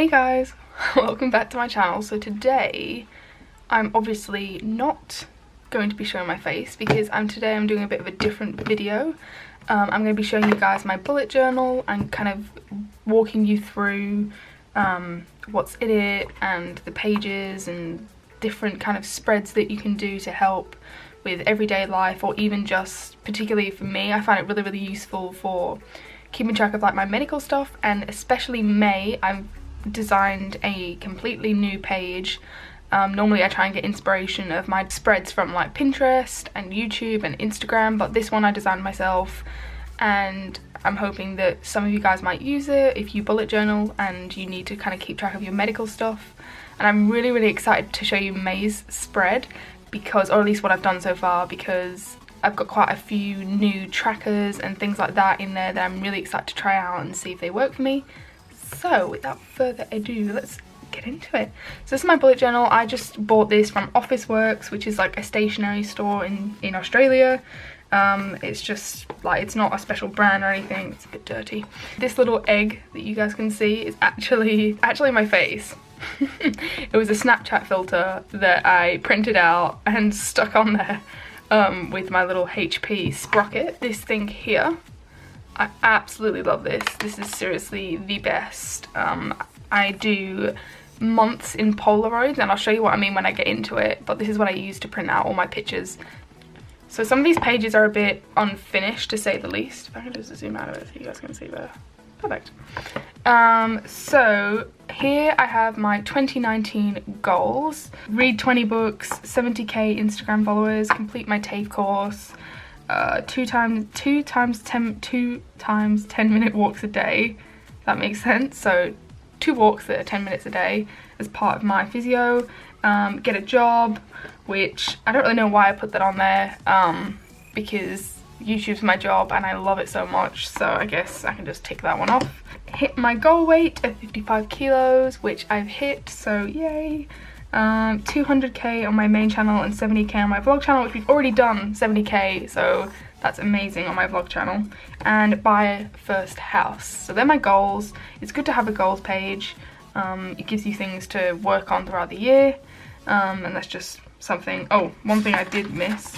Hey guys, welcome back to my channel. So today I'm obviously not going to be showing my face because today I'm doing a bit of a different video. I'm going to be showing you guys my bullet journal and kind of walking you through what's in it and the pages and different kind of spreads that you can do to help with everyday life, or even just particularly for me, I find it really useful for keeping track of like my medical stuff. And especially May, I've designed a completely new page. Normally I try and get inspiration of my spreads from like Pinterest and YouTube and Instagram, but this one I designed myself, and I'm hoping that some of you guys might use it if you bullet journal and you need to kind of keep track of your medical stuff. And I'm really excited to show you May's spread, because, or at least what I've done so far, because I've got quite a few new trackers and things like that in there that I'm really excited to try out and see if they work for me. So without further ado, let's get into it. So this is my bullet journal. I just bought this from Officeworks, which is like a stationery store in Australia. It's just like, it's not a special brand or anything. It's a bit dirty. This little egg that you guys can see is actually my face. It was a Snapchat filter that I printed out and stuck on there with my little HP sprocket. This thing here, I absolutely love this. This is seriously the best. I do months in Polaroids, and I'll show you what I mean when I get into it, but this is what I use to print out all my pictures. So some of these pages are a bit unfinished, to say the least. If I can just zoom out of it so you guys can see better. Perfect. So here I have my 2019 goals. Read 20 books, 70k Instagram followers, complete my TAFE course, 2 times 10 minute walks a day. That makes sense. So 2 walks that are 10 minutes a day as part of my physio. Get a job, which I don't really know why I put that on there, because YouTube's my job and I love it so much, so I guess I can just tick that one off. Hit my goal weight of 55 kilos, which I've hit, so yay. 200k on my main channel and 70k on my vlog channel, which we've already done 70k, so that's amazing on my vlog channel. And buy a first house. So they're my goals. It's good to have a goals page. It gives you things to work on throughout the year, and that's just something. Oh, one thing I did miss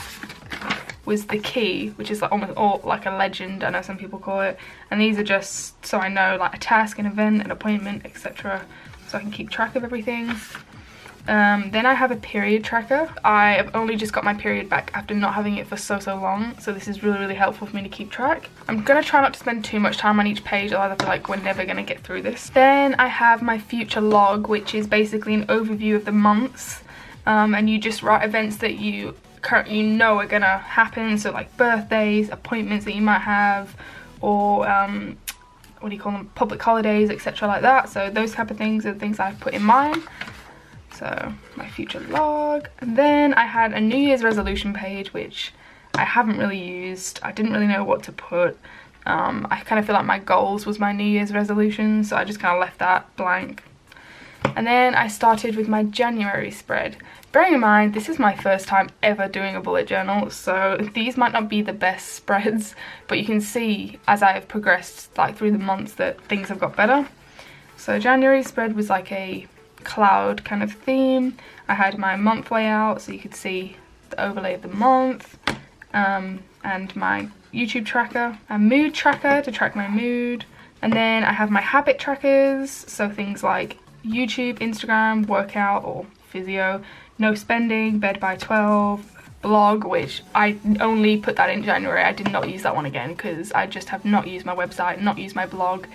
was the key, which is like almost all like a legend, I know some people call it, and these are just so I know like a task, an event, an appointment, etc., so I can keep track of everything. Then I have a period tracker. I have only just got my period back after not having it for so long, so this is really helpful for me to keep track. I'm gonna try not to spend too much time on each page, otherwise I feel like we're never gonna get through this. Then I have my future log, which is basically an overview of the months, and you just write events that you currently know are gonna happen, so like birthdays, appointments that you might have, or what do you call them, public holidays, etc., like that. So those type of things are the things I've put in mine. So my future log. And then I had a New Year's resolution page, which I haven't really used. I didn't really know what to put. I kind of feel like my goals was my New Year's resolution, so I just kind of left that blank. And then I started with my January spread. Bearing in mind, this is my first time ever doing a bullet journal, so these might not be the best spreads, but you can see as I have progressed like through the months that things have got better. So January spread was like a cloud kind of theme. I had my month layout, so you could see the overlay of the month, and my YouTube tracker, a mood tracker to track my mood, and then I have my habit trackers, so things like YouTube, Instagram, workout or physio, no spending, bed by 12, blog, which I only put that in January. I did not use that one again because I just have not used my website, not used my blog.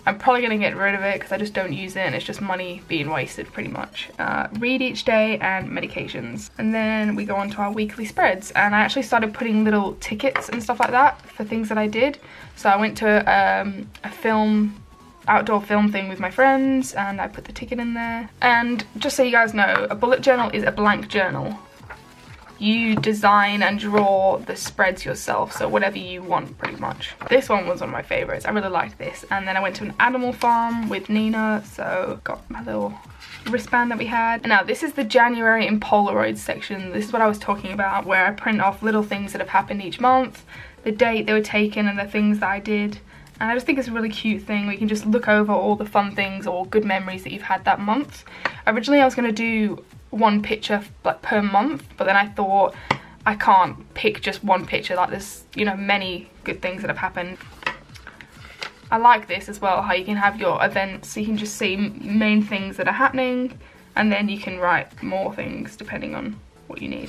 I'm probably going to get rid of it because I just don't use it and it's just money being wasted pretty much. Read each day and medications. And then we go on to our weekly spreads, and I actually started putting little tickets and stuff like that for things that I did. So I went to a outdoor film thing with my friends and I put the ticket in there. And just so you guys know, a bullet journal is a blank journal. You design and draw the spreads yourself, so whatever you want pretty much. This one was one of my favorites. I really liked this. And then I went to an animal farm with Nina, so got my little wristband that we had. And now this is the January in Polaroid section. This is what I was talking about, where I print off little things that have happened each month, the date they were taken and the things that I did. And I just think it's a really cute thing where you can just look over all the fun things or good memories that you've had that month. Originally I was going to do one picture like per month, but then I thought I can't pick just one picture, like there's, you know, many good things that have happened. I like this as well, how you can have your events, so you can just see main things that are happening, and then you can write more things depending on what you need.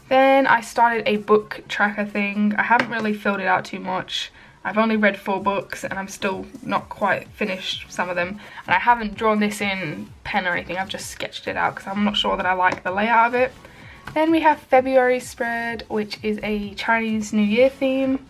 Then I started a book tracker thing. I haven't really filled it out too much. I've only read 4 books and I'm still not quite finished some of them. And I haven't drawn this in pen or anything, I've just sketched it out because I'm not sure that I like the layout of it. Then we have February spread, which is a Chinese New Year theme.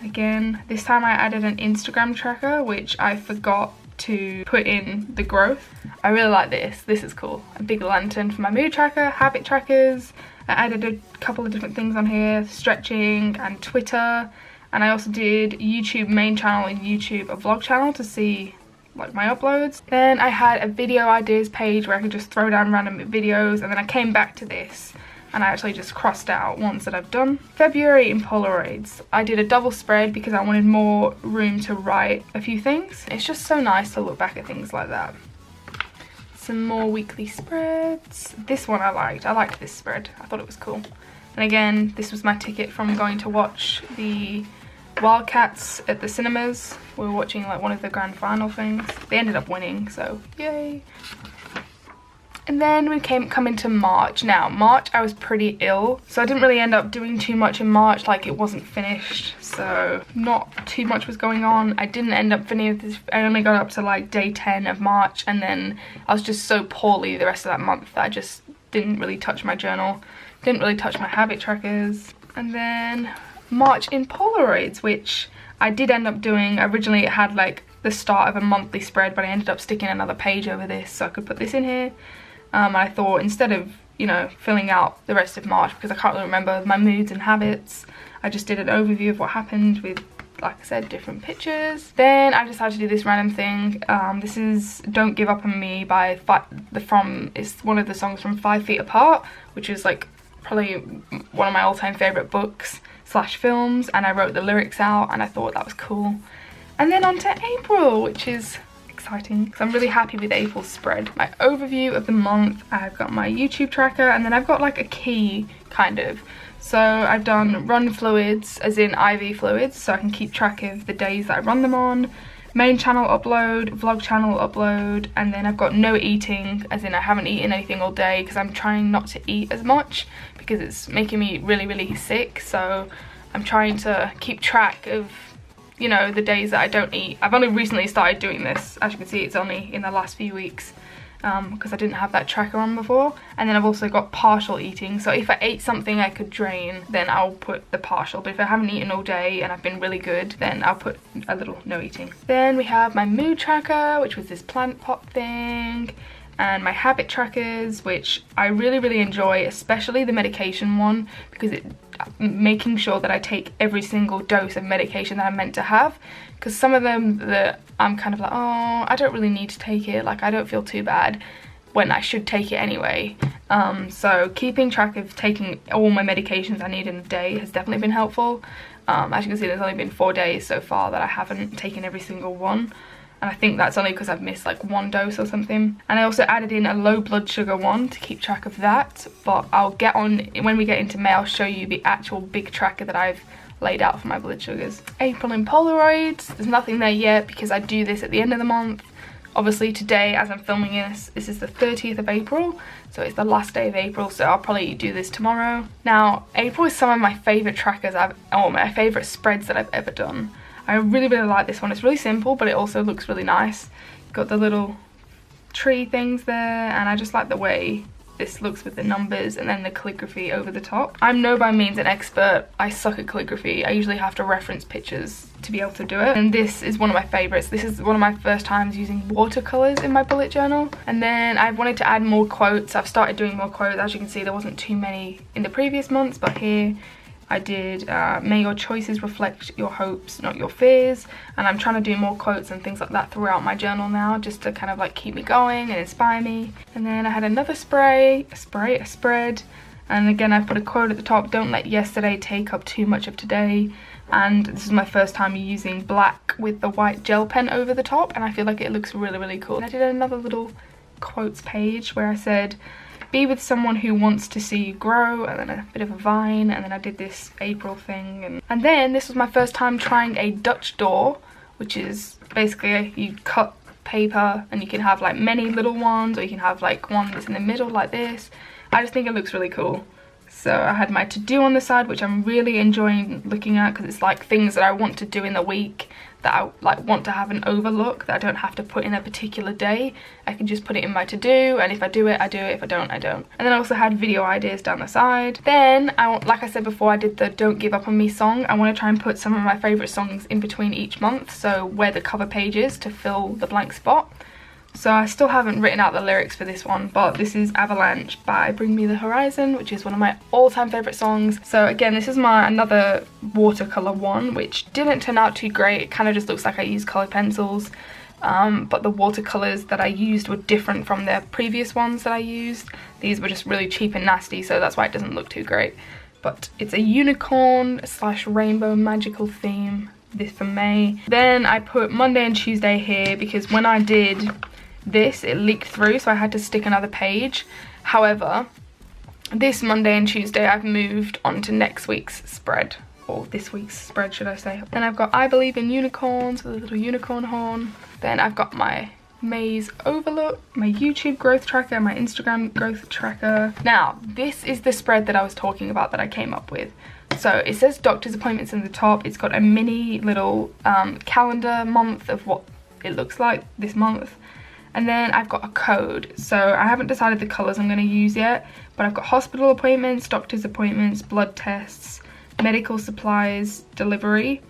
Again, this time I added an Instagram tracker, which I forgot to put in the growth. I really like this. This is cool. A big lantern for my mood tracker, habit trackers. I added a couple of different things on here, stretching and Twitter. And I also did YouTube main channel and YouTube a vlog channel to see like my uploads. Then I had a video ideas page where I could just throw down random videos, and then I came back to this and I actually just crossed out ones that I've done. February in Polaroids. I did a double spread because I wanted more room to write a few things. It's just so nice to look back at things like that. Some more weekly spreads. This one I liked this spread. I thought it was cool. And again, this was my ticket from going to watch the Wildcats at the cinemas. We were watching like one of the grand final things. They ended up winning, so yay. And then we come into March. Now, March I was pretty ill, so I didn't really end up doing too much in March, like it wasn't finished, so not too much was going on. I didn't end up finishing this. I only got up to like day 10 of March, and then I was just so poorly the rest of that month that I just didn't really touch my journal, didn't really touch my habit trackers. And then March in Polaroids, which I did end up doing. Originally it had like the start of a monthly spread, but I ended up sticking another page over this so I could put this in here. I thought instead of, you know, filling out the rest of March, because I can't really remember my moods and habits, I just did an overview of what happened with, like I said, different pictures. Then I decided to do this random thing. This is Don't Give Up On Me by it's one of the songs from 5 Feet Apart, which is like probably one of my all-time favorite books / films, and I wrote the lyrics out and I thought that was cool. And then on to April, which is exciting because I'm really happy with April's spread. My overview of the month, I've got my YouTube tracker, and then I've got like a key kind of. So I've done run fluids, as in IV fluids, so I can keep track of the days that I run them on. Main channel upload, vlog channel upload, and then I've got no eating, as in I haven't eaten anything all day because I'm trying not to eat as much because it's making me really sick. So I'm trying to keep track of, you know, the days that I don't eat. I've only recently started doing this. As you can see, it's only in the last few weeks because I didn't have that tracker on before. And then I've also got partial eating, so if I ate something I could drain, then I'll put the partial, but if I haven't eaten all day and I've been really good, then I'll put a little no eating. Then we have my mood tracker, which was this plant pot thing, and my habit trackers, which I really enjoy, especially the medication one, because it making sure that I take every single dose of medication that I'm meant to have, because some of them that I'm kind of like, oh, I don't really need to take it, like I don't feel too bad, when I should take it anyway. So keeping track of taking all my medications I need in a day has definitely been helpful. As you can see, there's only been 4 days so far that I haven't taken every single one. And I think that's only because I've missed like 1 dose or something. And I also added in a low blood sugar one to keep track of that. But I'll get on, when we get into May, I'll show you the actual big tracker that I've laid out for my blood sugars. April in Polaroids, there's nothing there yet because I do this at the end of the month. Obviously today, as I'm filming this is the 30th of April, so it's the last day of April, so I'll probably do this tomorrow. Now, April is some of my favourite trackers my favourite spreads that I've ever done. I really like this one. It's really simple, but it also looks really nice. Got the little tree things there, and I just like the way this looks with the numbers and then the calligraphy over the top. I'm no by means an expert. I suck at calligraphy. I usually have to reference pictures to be able to do it. And this is one of my favorites. This is one of my first times using watercolors in my bullet journal. And then I wanted to add more quotes. I've started doing more quotes. As you can see, there wasn't too many in the previous months, but here I did may your choices reflect your hopes, not your fears. And I'm trying to do more quotes and things like that throughout my journal now, just to kind of like keep me going and inspire me. And then I had another spread. And again, I put a quote at the top: don't let yesterday take up too much of today. and this is my first time using black with the white gel pen over the top, and I feel like it looks really, really cool. And I did another little quotes page where I said, be with someone who wants to see you grow, and then a bit of a vine, and then I did this April thing, and then this was my first time trying a Dutch door, which is basically you cut paper and you can have like many little ones, or you can have like one that's in the middle like this. I just think it looks really cool. So I had my to-do on the side, which I'm really enjoying looking at, because it's like things that I want to do in the week that I like want to have an overlook, that I don't have to put in a particular day. I can just put it in my to-do, and if I do it, I do it. If I don't, I don't. And then I also had video ideas down the side. Then like I said before, I did the Don't Give Up On Me song. I want to try and put some of my favourite songs in between each month, so where the cover page is to fill the blank spot. So I still haven't written out the lyrics for this one, but this is Avalanche by Bring Me The Horizon, which is one of my all-time favourite songs. So again, this is my another watercolour one, which didn't turn out too great. It kind of just looks like I used coloured pencils, but the watercolours that I used were different from the previous ones that I used. These were just really cheap and nasty, so that's why it doesn't look too great. But it's a unicorn / rainbow magical theme, this for May. Then I put Monday and Tuesday here because when I did this, it leaked through, so I had to stick another page. However, this Monday and Tuesday I've moved on to next week's spread, or this week's spread should I say. Then I've got I Believe in Unicorns with a little unicorn horn. Then I've got my May's overlook, my YouTube growth tracker, my Instagram growth tracker. Now this is the spread that I was talking about that I came up with. So it says doctor's appointments in the top. It's got a mini little calendar month of what it looks like this month. And then I've got a code. So I haven't decided the colours I'm going to use yet, but I've got hospital appointments, doctor's appointments, blood tests, medical supplies delivery,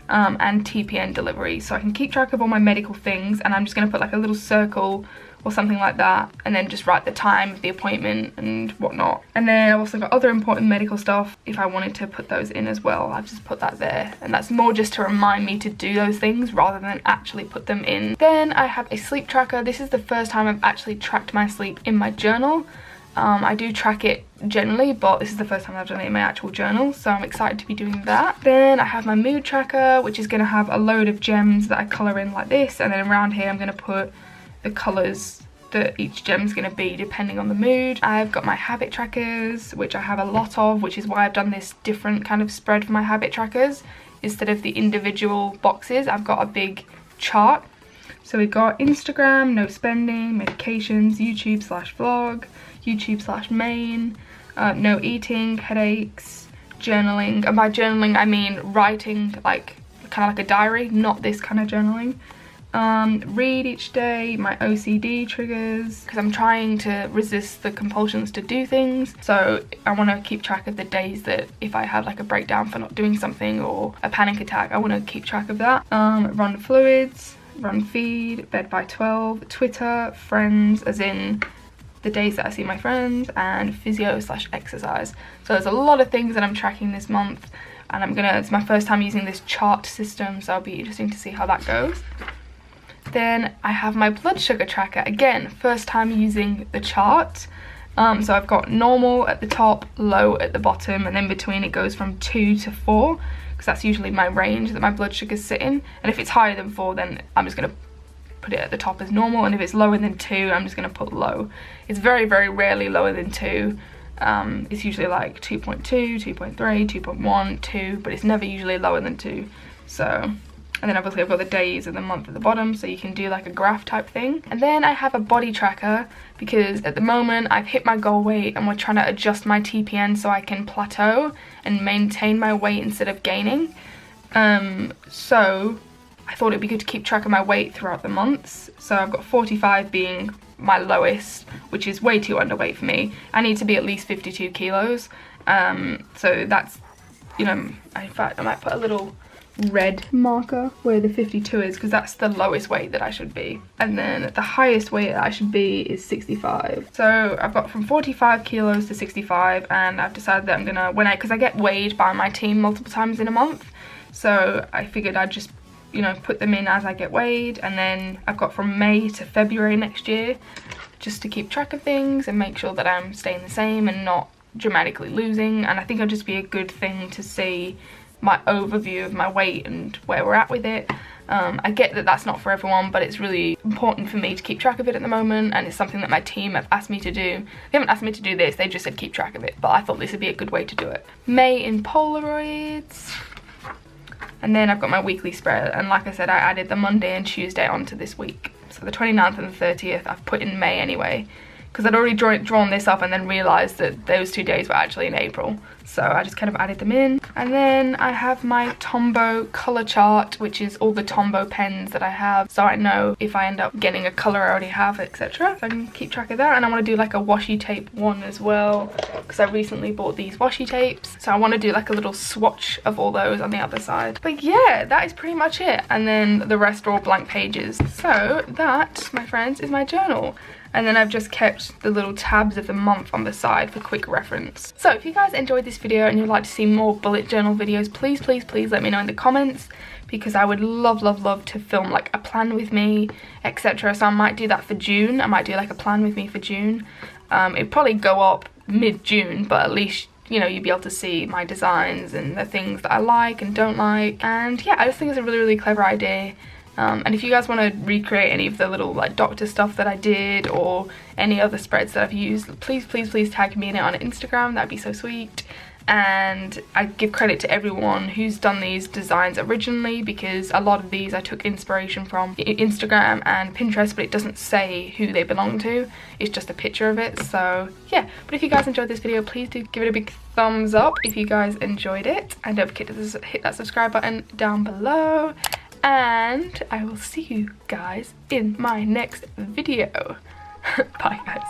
and TPN delivery. So I can keep track of all my medical things, and I'm just going to put like a little circle or something like that, and then just write the time of the appointment and whatnot. And then I've also got other important medical stuff if I wanted to put those in as well. I've just put that there, and that's more just to remind me to do those things rather than actually put them in. Then I have a sleep tracker. This is the first time I've actually tracked my sleep in my journal. I do track it generally, but this is the first time I've done it in my actual journal, so I'm excited to be doing that. Then I have my mood tracker, which is going to have a load of gems that I colour in like this, and then around here I'm going to put the colours that each gem's going to be depending on the mood. I've got my habit trackers, which I have a lot of, which is why I've done this different kind of spread for my habit trackers. Instead of the individual boxes, I've got a big chart. So we've got Instagram, no spending, medications, YouTube / vlog, YouTube / main, no eating, headaches, journaling. And by journaling I mean writing, like kind of like a diary, not this kind of journaling. Read each day, my OCD triggers, because I'm trying to resist the compulsions to do things, so I want to keep track of the days that if I have like a breakdown for not doing something or a panic attack, I want to keep track of that. Run fluids, run feed, bed by 12, Twitter, friends, as in the days that I see my friends, and physio / exercise. So there's a lot of things that I'm tracking this month, and it's my first time using this chart system, so it'll be interesting to see how that goes. Then I have my blood sugar tracker. Again, first time using the chart. So I've got normal at the top, low at the bottom, and then between it goes from 2 to 4, because that's usually my range that my blood sugars sit in. And if it's higher than 4, then I'm just going to put it at the top as normal, and if it's lower than 2, I'm just going to put low. It's very, very rarely lower than 2. It's usually like 2.2, 2.3, 2.1, 2, but it's never usually lower than 2. So... and then obviously I've got the days and the month at the bottom, so you can do like a graph type thing. And then I have a body tracker, because at the moment I've hit my goal weight and we're trying to adjust my TPN so I can plateau and maintain my weight instead of gaining. So I thought it'd be good to keep track of my weight throughout the months. So I've got 45 being my lowest, which is way too underweight for me. I need to be at least 52 kilos. So that's, you know, in fact I might put a little red marker where the 52 is, because that's the lowest weight that I should be. And then the highest weight that I should be is 65. So I've got from 45 kilos to 65, and I've decided that I'm gonna, because I get weighed by my team multiple times in a month, so I figured I'd just, you know, put them in as I get weighed. And then I've got from May to February next year, just to keep track of things and make sure that I'm staying the same and not dramatically losing. And I think it'll just be a good thing to see my overview of my weight and where we're at with it. I get that that's not for everyone, but it's really important for me to keep track of it at the moment, and it's something that my team have asked me to do. They haven't asked me to do this, they just said keep track of it, but I thought this would be a good way to do it. May in Polaroids. And then I've got my weekly spread, and like I said, I added the Monday and Tuesday onto this week. So the 29th and the 30th I've put in May anyway, because I'd already drawn this up and then realised that those 2 days were actually in April. So I just kind of added them in. And then I have my Tombow colour chart, which is all the Tombow pens that I have, so I know if I end up getting a colour I already have, etc. So I can keep track of that. And I want to do like a washi tape one as well, because I recently bought these washi tapes. So I want to do like a little swatch of all those on the other side. But yeah, that is pretty much it. And then the rest are all blank pages. So that, my friends, is my journal. And then I've just kept the little tabs of the month on the side for quick reference. So if you guys enjoyed this video and you'd like to see more bullet journal videos, please, please, please let me know in the comments, because I would love, love, love to film like a plan with me, etc. So I might do that for June. I might do like a plan with me for June. It'd probably go up mid-June, but at least, you know, you'd be able to see my designs and the things that I like and don't like. And yeah, I just think it's a really, really clever idea. And if you guys want to recreate any of the little like doctor stuff that I did, or any other spreads that I've used, please, please, please tag me in it on Instagram. That'd be so sweet. And I give credit to everyone who's done these designs originally, because a lot of these I took inspiration from Instagram and Pinterest, but it doesn't say who they belong to. It's just a picture of it. So yeah, but if you guys enjoyed this video, please do give it a big thumbs up if you guys enjoyed it, and don't forget to hit that subscribe button down below. And I will see you guys in my next video. Bye, guys.